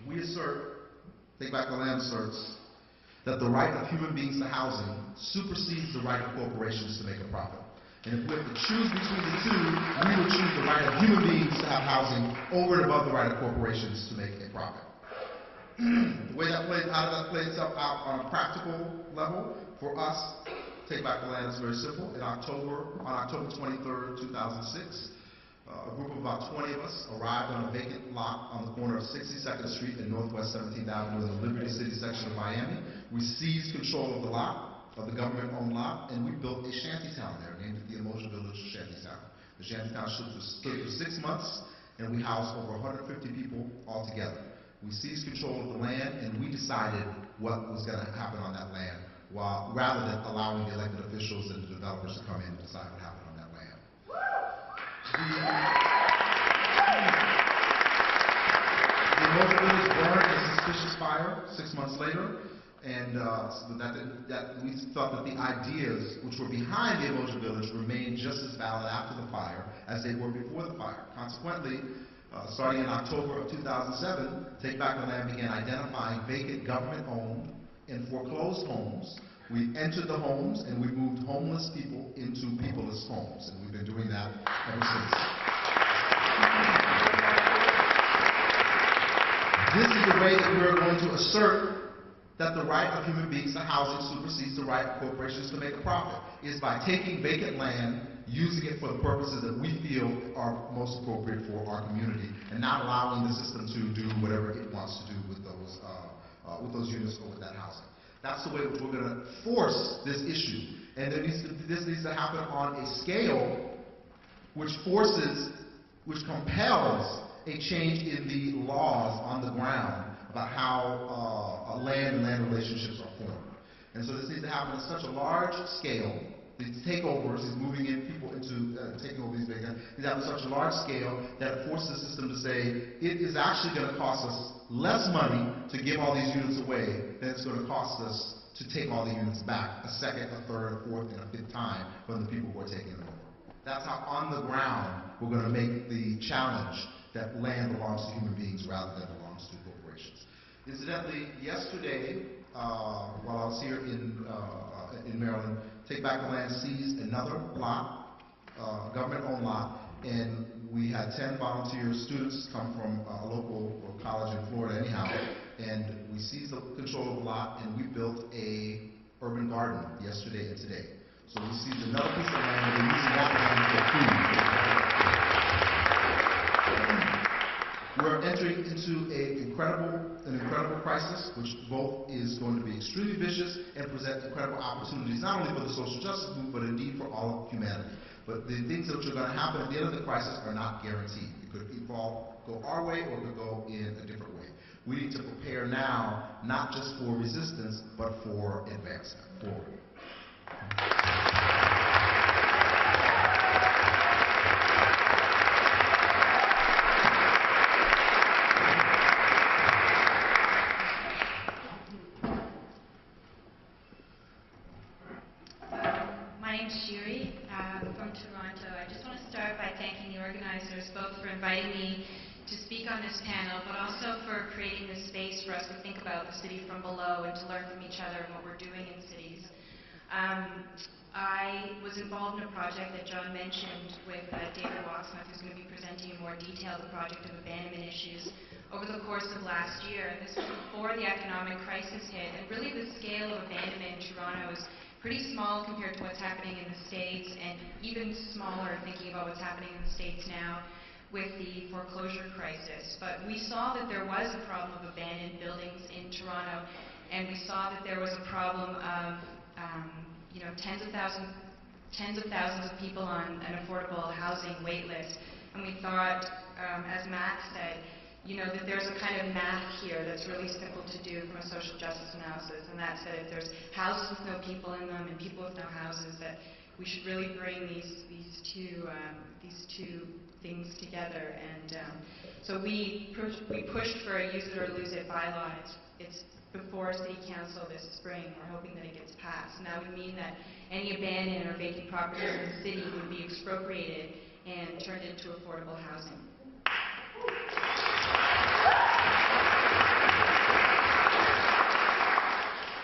We assert, Take Back the Land asserts, that the right of human beings to housing supersedes the right of corporations to make a profit. And if we have to choose between the two, we would choose the right of human beings to have housing over and above the right of corporations to make a profit. The way that plays, how does that play itself out on a practical level? For us, Take Back the Land is very simple. On October 23rd, 2006, a group of about 20 of us arrived on a vacant lot on the corner of 62nd Street and Northwest 17th Avenue in the Liberty City section of Miami. We seized control of the lot, of the government-owned lot, and we built a shantytown there, named the Emotion Village Shantytown. The shantytown stood for 6 months, and we housed over 150 people altogether. We seized control of the land, and we decided what was going to happen on that land, rather than allowing the elected officials and the developers to come in and decide what happened on that land. The Emotion Village burned a suspicious fire 6 months later, and we thought that the ideas which were behind the Emotion Village remained just as valid after the fire as they were before the fire. Consequently, Starting in October of 2007, Take Back the Land began identifying vacant government-owned and foreclosed homes. We entered the homes and we moved homeless people into peopleless homes, and we've been doing that ever since. This is the way that we are going to assert that the right of human beings to housing supersedes the right of corporations to make a profit, is by taking vacant land, using it for the purposes that we feel are most appropriate for our community, and not allowing the system to do whatever it wants to do with those units or with that housing. That's the way which we're going to force this issue. And this needs to happen on a scale which compels a change in the laws on the ground about how land and land relationships are formed. And so this needs to happen at such a large scale. These takeovers, these moving in people into taking over these vacant, these happen at such a large scale that it forces the system to say it is actually going to cost us less money to give all these units away than it's going to cost us to take all the units back a second, a third, a fourth, and a fifth time from the people who are taking them over. That's how on the ground we're going to make the challenge that land belongs to human beings rather than belongs to corporations. Incidentally, yesterday, while I was here in Maryland, Take Back the Land seized another lot, government-owned lot, and we had 10 volunteer students come from a local college in Florida anyhow, and we seized the control of the lot and we built a urban garden yesterday and today. So we seized another piece of land and we're using that land for food. We're entering into an incredible crisis, which both is going to be extremely vicious and present incredible opportunities, not only for the social justice movement, but indeed for all of humanity. But the things that are going to happen at the end of the crisis are not guaranteed. It could go our way or it could go in a different way. We need to prepare now, not just for resistance, but for advancement forward.
My name's Shiri. I'm from Toronto. I just want to start by thanking the organizers both for inviting me to speak on this panel, but also for creating this space for us to think about the city from below and to learn from each other and what we're doing in cities. I was involved in a project that John mentioned with David Waksmuth, who's going to be presenting in more detail the project of abandonment issues over the course of last year. And this was before the economic crisis hit, and really the scale of abandonment in Toronto is pretty small compared to what's happening in the States, and even smaller thinking about what's happening in the States now with the foreclosure crisis. But we saw that there was a problem of abandoned buildings in Toronto, and we saw that there was a problem of tens of thousands of people on an affordable housing wait list. And we thought, as Max said, that there's a kind of math here that's really simple to do from a social justice analysis, and that's that if there's houses with no people in them and people with no houses, that we should really bring these two things together. And so we pushed for a use it or lose it bylaw. It's before City Council this spring. We're hoping that it gets passed. And that would mean that any abandoned or vacant properties in the city would be expropriated and turned into affordable housing.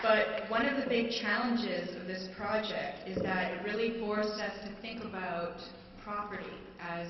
But one of the big challenges of this project is that it really forced us to think about property. As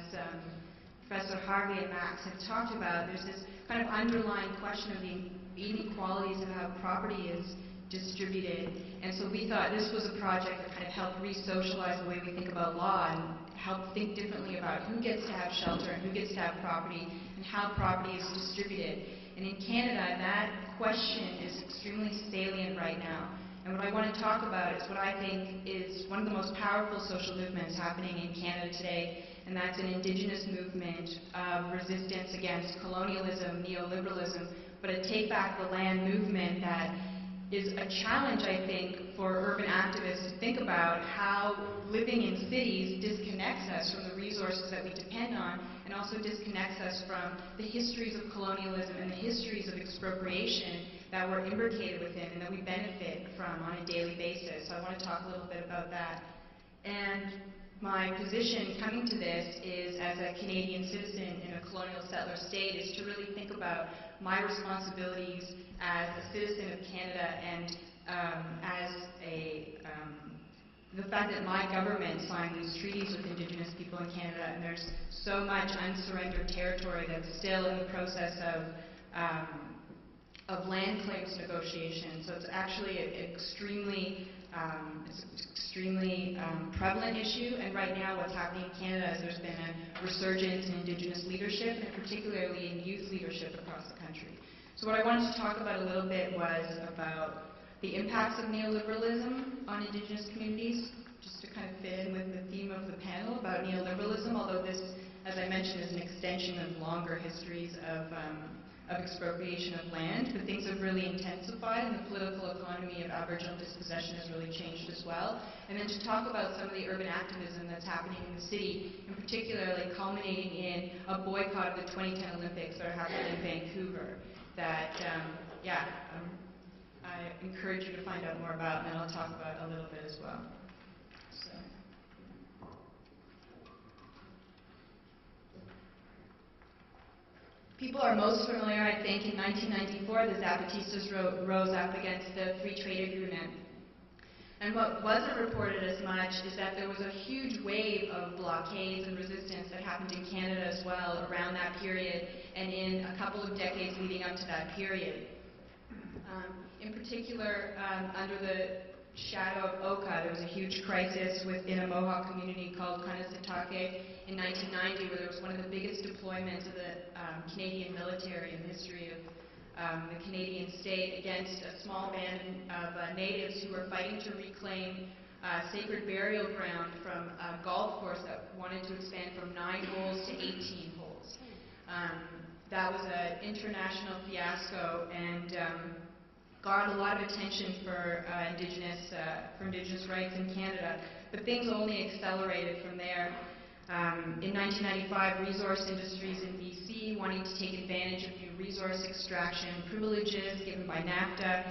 Professor Harvey and Max have talked about, there's this kind of underlying question of the inequalities of how property is distributed. And so we thought this was a project that kind of helped re-socialize the way we think about law and help think differently about who gets to have shelter and who gets to have property and how property is distributed. And in Canada, that question is extremely salient right now. And what I want to talk about is what I think is one of the most powerful social movements happening in Canada today, and that's an Indigenous movement of resistance against colonialism, neoliberalism, but a take back the land movement that is a challenge, I think, for urban activists to think about how living in cities disconnects us from the resources that we depend on, and also disconnects us from the histories of colonialism and the histories of expropriation that we're imbricated within and that we benefit from on a daily basis. So I want to talk a little bit about that. And my position coming to this is, as a Canadian citizen in a colonial settler state, is to really think about my responsibilities as a citizen of Canada and the fact that my government signed these treaties with Indigenous people in Canada, and there's so much unsurrendered territory that's still in the process of land claims negotiation. So it's actually an extremely prevalent issue, and right now what's happening in Canada is there's been a resurgence in Indigenous leadership, and particularly in youth leadership across the country. So what I wanted to talk about a little bit was about the impacts of neoliberalism on Indigenous communities, just to kind of fit in with the theme of the panel about neoliberalism, although this, as I mentioned, is an extension of longer histories of expropriation of land, but things have really intensified, and the political economy of Aboriginal dispossession has really changed as well. And then to talk about some of the urban activism that's happening in the city, and particularly culminating in a boycott of the 2010 Olympics that are happening in Vancouver, that, I encourage you to find out more about, and then I'll talk about a little bit as well. So. People are most familiar, I think, in 1994, the Zapatistas rose up against the Free Trade Agreement. And what wasn't reported as much is that there was a huge wave of blockades and resistance that happened in Canada as well around that period and in a couple of decades leading up to that period. In particular, under the shadow of Oka, there was a huge crisis within a Mohawk community called Kanesatake in 1990, where there was one of the biggest deployments of the Canadian military in the history of the Canadian state against a small band of natives who were fighting to reclaim sacred burial ground from a golf course that wanted to expand from 9 holes to 18 holes. That was an international fiasco and garnered a lot of attention for Indigenous rights in Canada, but things only accelerated from there. In 1995, resource industries in BC, wanting to take advantage of new resource extraction privileges given by NAFTA,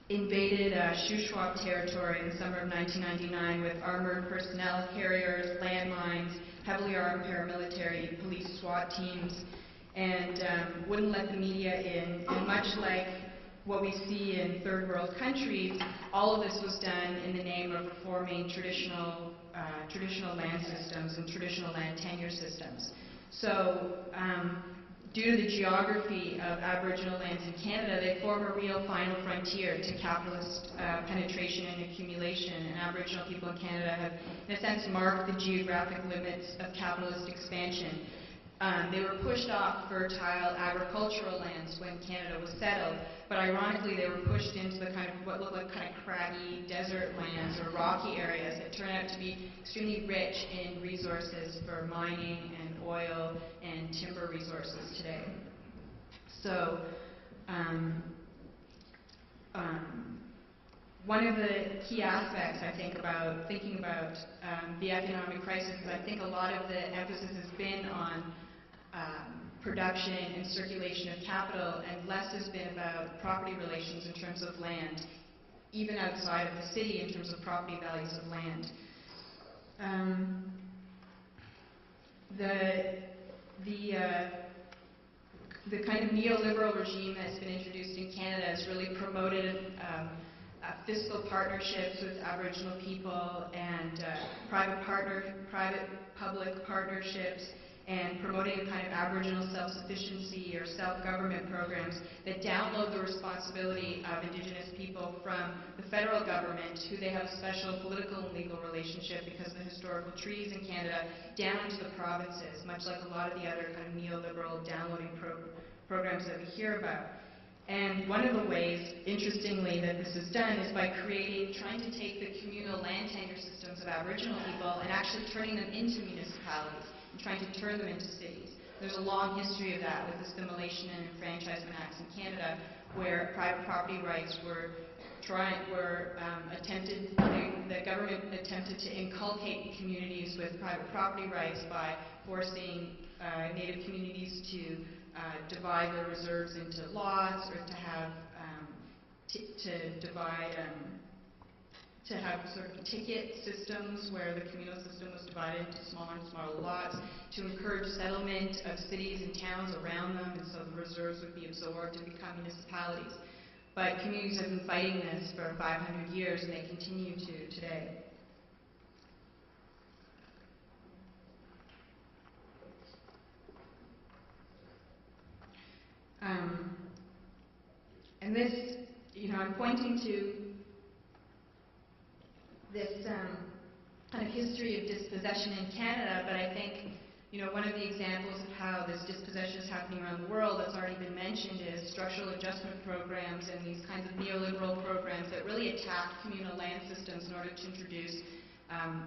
invaded Shuswap territory in the summer of 1999 with armored personnel carriers, landmines, heavily armed paramilitary police SWAT teams, and wouldn't let the media in. And much like what we see in third world countries, all of this was done in the name of reforming traditional land systems and traditional land tenure systems. So due to the geography of Aboriginal lands in Canada, they form a real final frontier to capitalist penetration and accumulation, and Aboriginal people in Canada have, in a sense, marked the geographic limits of capitalist expansion. They were pushed off fertile agricultural lands when Canada was settled, but ironically they were pushed into the kind of what looked like kind of craggy desert lands or rocky areas that turned out to be extremely rich in resources for mining and oil and timber resources today. So one of the key aspects, I think, about thinking about the economic crisis is I think a lot of the emphasis has been on production and circulation of capital, and less has been about property relations in terms of land, even outside of the city in terms of property values of land. The kind of neoliberal regime that's been introduced in Canada has really promoted fiscal partnerships with Aboriginal people and private-public partnerships, and promoting a kind of Aboriginal self-sufficiency or self-government programs that download the responsibility of Indigenous people from the federal government, who they have a special political and legal relationship because of the historical treaties in Canada, down to the provinces, much like a lot of the other kind of neoliberal downloading programs that we hear about. And one of the ways, interestingly, that this is done is by trying to take the communal land tenure systems of Aboriginal people and actually turning them into municipalities, and trying to turn them into cities. There's a long history of that with assimilation and enfranchisement acts in Canada, where private property rights the government attempted to inculcate communities with private property rights by forcing Native communities to divide their reserves into lots, or to have
to have sort of ticket systems where the communal system was divided into smaller and smaller lots, to encourage settlement of cities and towns around them, and so the reserves would be absorbed and become municipalities. But communities have been fighting this for 500 years, and they continue to today. And this, I'm pointing to this kind of history of dispossession in Canada, but I think, one of the examples of how this dispossession is happening around the world that's already been mentioned is structural adjustment programs and these kinds of neoliberal programs that really attack communal land systems in order to introduce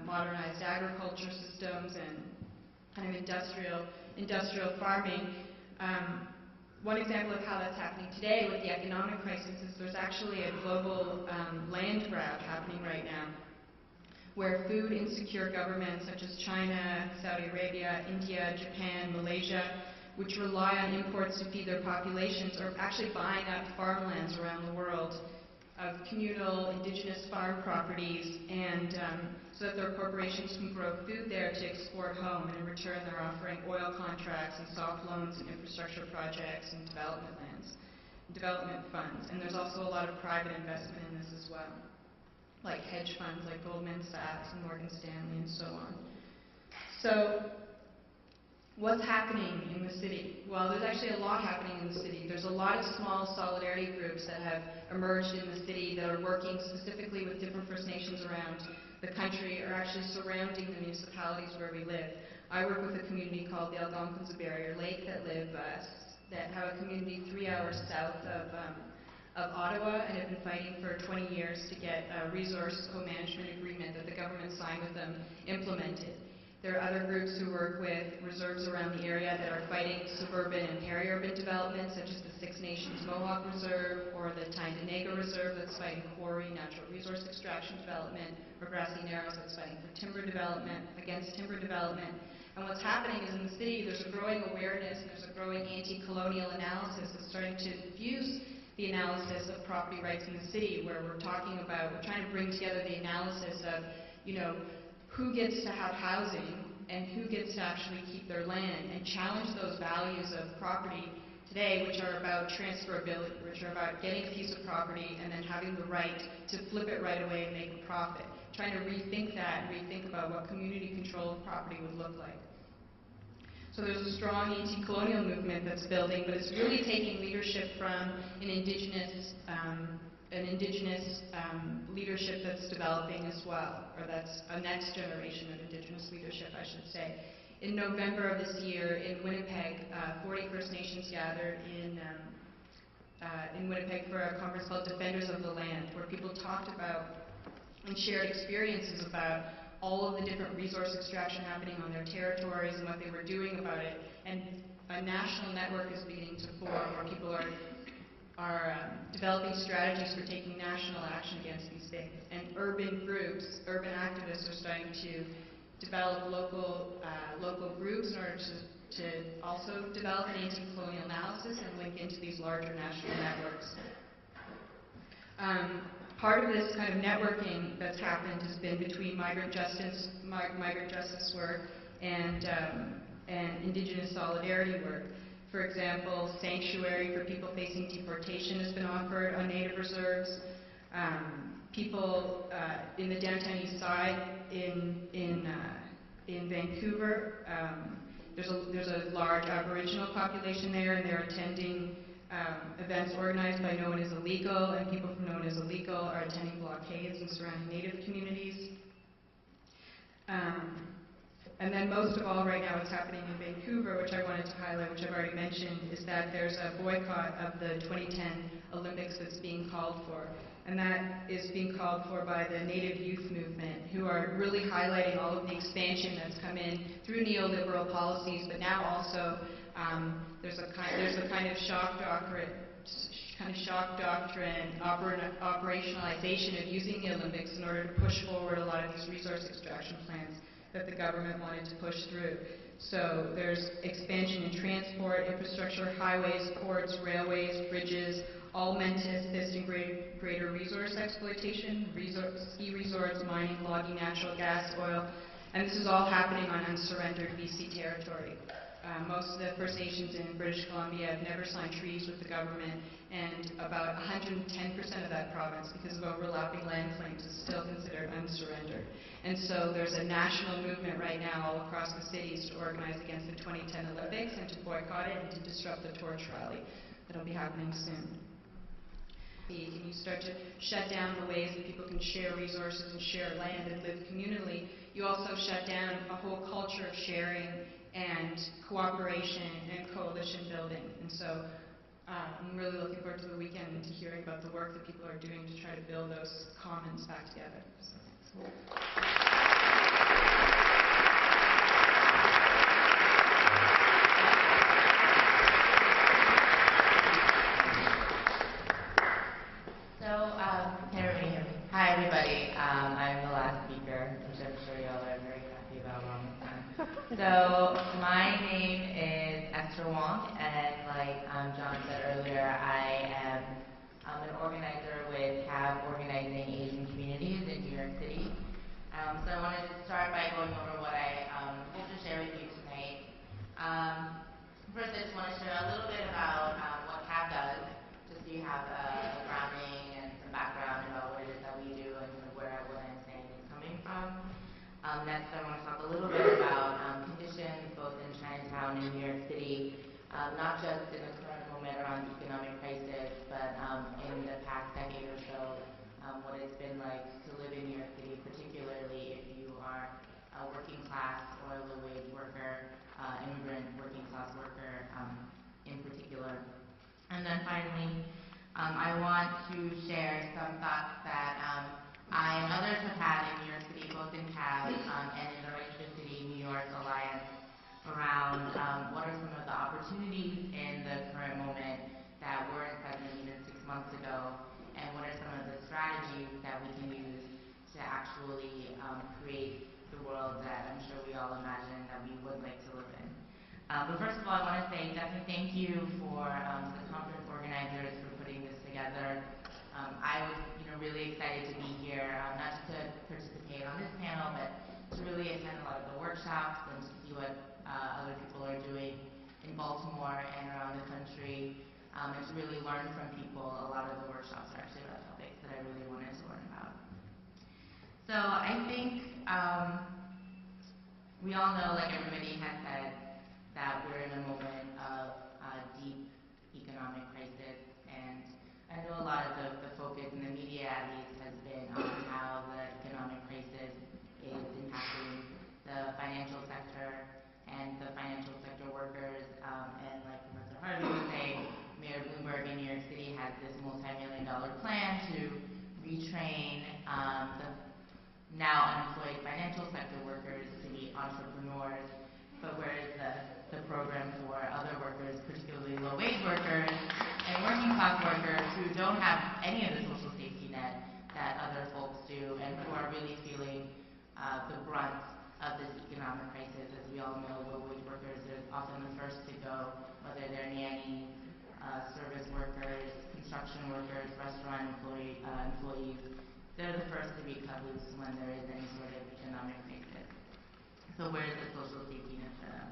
modernized agriculture systems and kind of industrial farming. One example of how that's happening today with the economic crisis is there's actually a global land grab happening right now, where food insecure governments such as China, Saudi Arabia, India, Japan, Malaysia, which rely on imports to feed their populations, are actually buying up farmlands around the world of communal indigenous farm properties, and so that their corporations can grow food there to export home, and in return they're offering oil contracts and soft loans and infrastructure projects and development lands, development funds. And there's also a lot of private investment in this as well, like hedge funds like Goldman Sachs and Morgan Stanley and so on. So what's happening in the city? Well, there's actually a lot happening in the city. There's a lot of small solidarity groups that have emerged in the city that are working specifically with different First Nations around the country, or actually surrounding the municipalities where we live. I work with a community called the Algonquins of Barrier Lake that have a community 3 hours south of Ottawa, and have been fighting for 20 years to get a resource co-management agreement that the government signed with them implemented. There are other groups who work with reserves around the area that are fighting suburban and peri-urban development, such as the Six Nations Mohawk Reserve or the Tyendinaga Reserve that's fighting quarry, natural resource extraction development, or Grassy Narrows that's fighting for timber development, against timber development. And what's happening is in the city there's a growing awareness and there's a growing anti-colonial analysis that's starting to fuse the analysis of property rights in the city, where we're trying to bring together the analysis of, who gets to have housing and who gets to actually keep their land, and challenge those values of property today, which are about transferability, which are about getting a piece of property and then having the right to flip it right away and make a profit. Trying to rethink that and rethink about what community control of property would look like. So there's a strong anti-colonial movement that's building, but it's really taking leadership from an indigenous leadership that's developing as well, or that's a next generation of indigenous leadership, I should say. In November of this year in Winnipeg, 40 First Nations gathered in Winnipeg for a conference called Defenders of the Land, where people talked about and shared experiences about all of the different resource extraction happening on their territories and what they were doing about it. And a national network is beginning to form where people are developing strategies for taking national action against these things. And urban groups, urban activists are starting to develop local groups in order to also develop an anti-colonial analysis and link into these larger national networks. Part of this kind of networking that's happened has been between migrant justice work and Indigenous solidarity work. For example, sanctuary for people facing deportation has been offered on Native reserves. People in the downtown east side in Vancouver, there's a large Aboriginal population there, and they're attending events organized by No One Is Illegal, and people from No One Is Illegal are attending blockades in surrounding Native communities. And then most of all right now what's happening in Vancouver, which I wanted to highlight, which I've already mentioned, is that there's a boycott of the 2010 Olympics that's being called for. And that is being called for by the Native youth movement, who are really highlighting all of the expansion that's come in through neoliberal policies, but now also there's a kind of shock doctrine, operationalization of using the Olympics in order to push forward a lot of these resource extraction plans that the government wanted to push through. So there's expansion in transport, infrastructure, highways, ports, railways, bridges, all meant to assist in greater resource exploitation, ski resorts, mining, logging, natural gas, oil, and this is all happening on unsurrendered BC territory. Most of the First Nations in British Columbia have never signed treaties with the government, and about 110% of that province, because of overlapping land claims, is still considered unsurrendered. And so there's a national movement right now all across the cities to organize against the 2010 Olympics and to boycott it and to disrupt the torch rally that'll be happening soon. Can you start to shut down the ways that people can share resources and share land and live communally? You also shut down a whole culture of sharing and cooperation and coalition building. And so I'm really looking forward to the weekend and to hearing about the work that people are doing to try to build those commons back together. So,
Hi everybody, I'm the last speaker, which I'm sure y'all are very happy about all the time. So my name is Esther Wang, and like John said earlier, I'm an organizer with CAAAV Organizing Asian Communities in New York City. So I wanted to start by going over what I hope to share with you tonight. First, I just want to share a little bit about what CAAAV does, just so you have a grounding and some background about what it is that we do and where what I'm saying is coming from. Next, I want to talk a little bit about conditions both in Chinatown and New York City, not just in the current moment around the economic crisis, but in the past decade or so, what it's been like to live in New York City, particularly if you are a working class or a low-wage worker, immigrant working class worker in particular. And then finally, I want to share some thoughts that I and others have had in New York City, both in CAAAV and in the Right to the City New York Alliance, around what are some of the opportunities in the current moment that weren't present even 6 months ago, and what are some of the strategies that we can use to actually create the world that I'm sure we all imagine that we would like to live in. But first of all, I want to say definitely thank you for the conference organizers for putting this together. I was really excited to be here, not just to participate on this panel, but to really attend a lot of the workshops and to see what other people are doing in Baltimore and around the country, and to really learn from people. A lot of the workshops are actually about topics that I really wanted to learn about. So I think we all know, like everybody has said, that we're in a moment of deep economic crisis, and I know a lot of the focus in the media, at least, has been on how the economic crisis is impacting the financial sector and the financial sector workers, and like Professor Harvey was saying, Mayor Bloomberg in New York City has this multi-million-dollar plan to retrain the now unemployed financial sector workers to be entrepreneurs, but where is the program for other workers, particularly low-wage workers and working class workers who don't have any of the social safety net that other folks do, and who are really feeling the brunt of this economic crisis? As we all know, low-wage workers are often the first to go, whether they're nannies, service workers, construction workers, restaurant employees. They're the first to be cut loose when there is any sort of economic crisis. So where is the social safety net for them?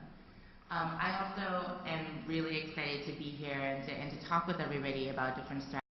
I also am really excited to be here and to talk with everybody about different strategies.